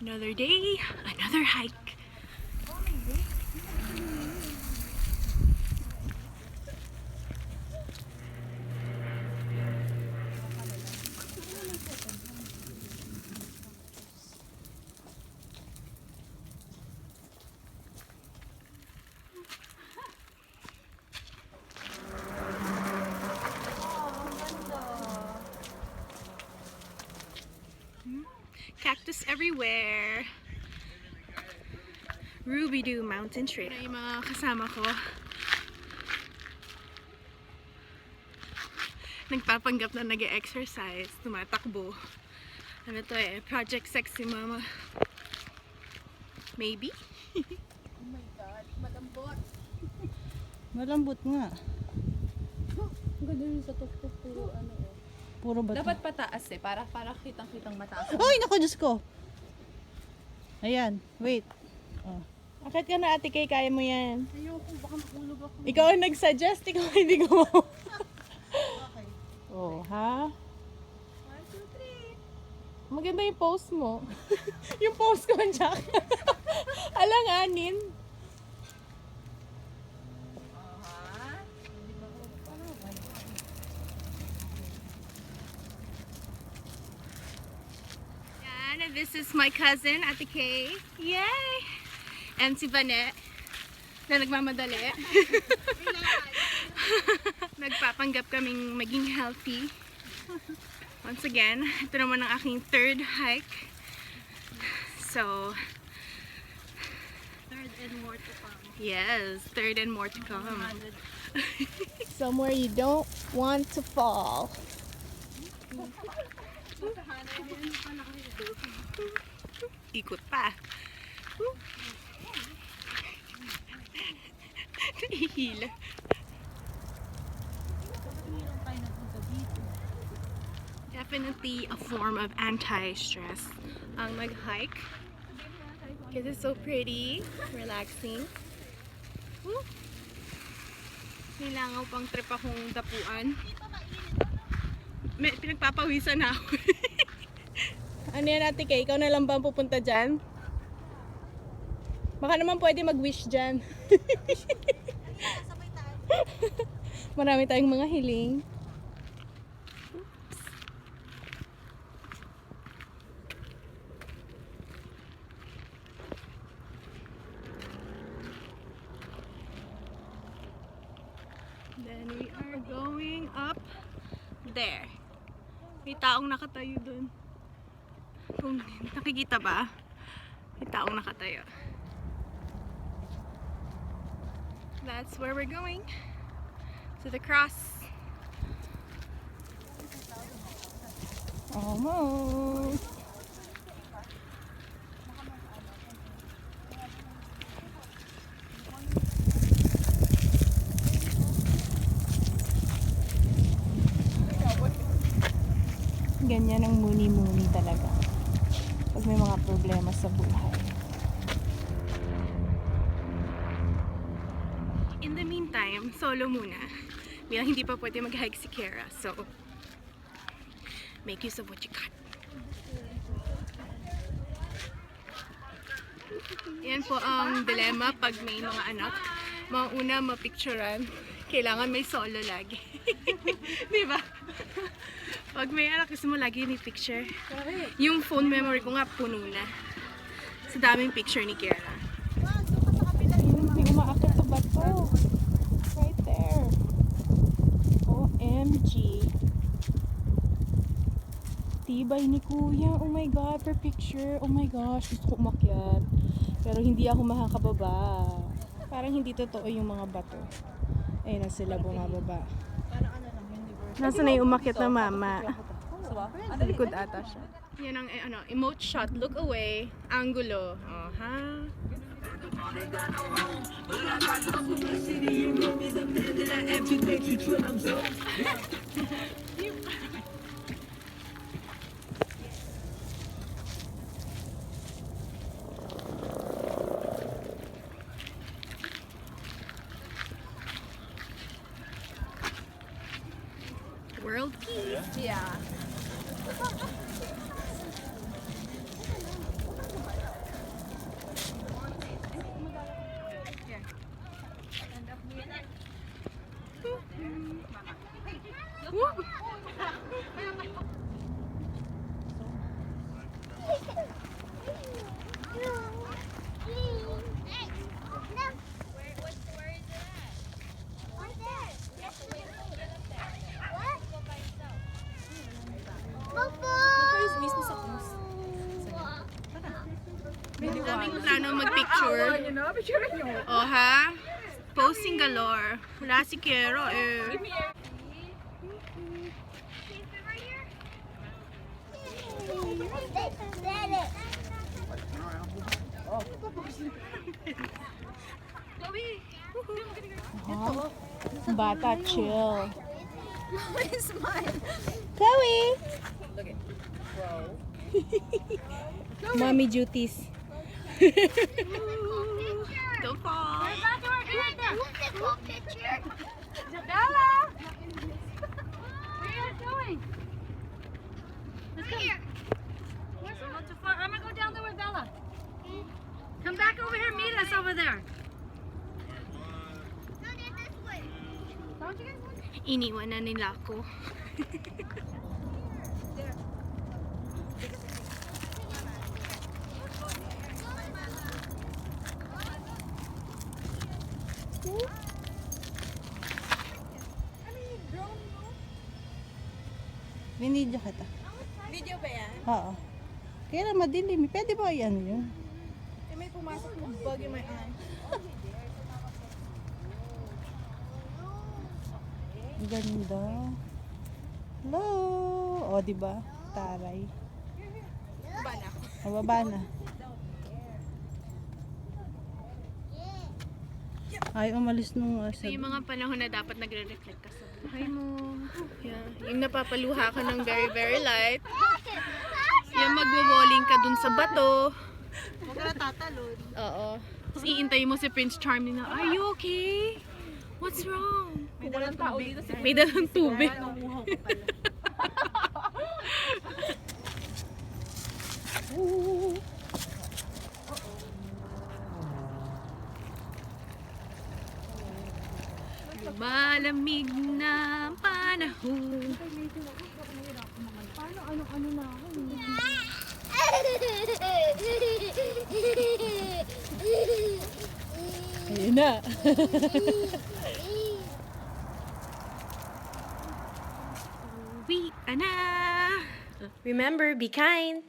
Another day, another hike. Cactus everywhere. Ruby Doo Mountain Trail. Yung mga kasama ko nagpapanggap na nag-exercise, tumatakbo. Ano to eh, Project Sexy Mama. Maybe? Oh my God, malambot. Malambot nga. Ang ganda rin sa tuktok, puro ano eh. Puro bato. Dapat pataas eh, para kitang-kitang mataas. Ay, naku, Diyos ko. Ayan, wait. Oh. Akit ka na, Ate Kay, kaya mo yan. Ayoko, baka makulog ako. Ikaw ang nag-suggest, ikaw hindi ko. Okay. Oh, ha? 1, 2, 3. Maganda yung pose mo. Yung pose ko, Jack. Alanganin. Yan, this is my cousin, Ate Kay. Yay! And si Vanette, na nagmamadali. Nagpapanggap kaming maging healthy. Once again, ito naman ang aking third hike. So, Third and more to come. yes, third and more to come. Somewhere you don't want to fall. Ikot pa. Nahihila. Definitely a form of anti-stress ang mag-hike. Because it's so pretty, relaxing. Woo! Nilangaw pang trip akong dapuan. Pinagpapawisan na ako. Ano yan, Ate Kay? Ikaw na lang ba ang pupunta dyan? Baka naman pwede mag-wish dyan. Marami tayong mga hiling. Then we are going up there. May taong nakatayo dun. Kung nakikita ba? May taong nakatayo. That's where we're going. To the cross. Almost. Ganyan ang muni-muni talaga. Pag may mga problema sa buhay. In the meantime, solo muna. Bilang hindi pa pwede mag-hike si Kara. So, make use of what you got. Yan po ang dilemma pag may mga anak. Mauna mapicturean, kailangan may solo lagi. Di ba? Pag may anak, gusto mo lagi may picture. Yung phone memory ko nga puno na. Sa daming picture ni Kara. Hindi umaakit sa bato. Right there. OMG. Tibay ni Kuya. Oh my God, per picture. Oh my gosh, gusto ko umakyat. Pero hindi ako makakababa. Parang hindi totoo yung mga bato. Ayun na sila bumababa. Nasaan na yung umakyat na mama? Sa likod ata siya. Yan ang ano, emote shot, look away, angulo. Oh, ha? World peace. Yeah. daming plano mag-picture. O ha? Posting galore. Wala si Kiero eh. Huh? Bata, chill. Chloe! Mommy duties. Go fall. Isabella! Where are you guys going? Let's go. Where's not too far. I'm gonna go down there with Bella. Come back over here, meet us over there. Don't you guys want Iniwan na nila ako. Binidyo kita. Video ba yan? Oo. Kaya lang madilim. Pwede ba yan yun? May pumasok ng bug in my eye. Ang ganda. Hello! O, diba? Taray. Ba na ako? Mababa na. Ay, umalis nung So, yung mga panahon na dapat nagre-reflect ka sa buhay mo. Yeah. Yung napapaluha ka ng very, very light. Yung magwo-walling ka dun sa bato. Huwag ka na tatalon. Oo. Tapos iintay mo si Prince Charming na, are you okay? What's wrong? May dalang tao dito. May dalang tubig. Malamig na panahon. Ayun na. Uwi ka na. Remember, be kind.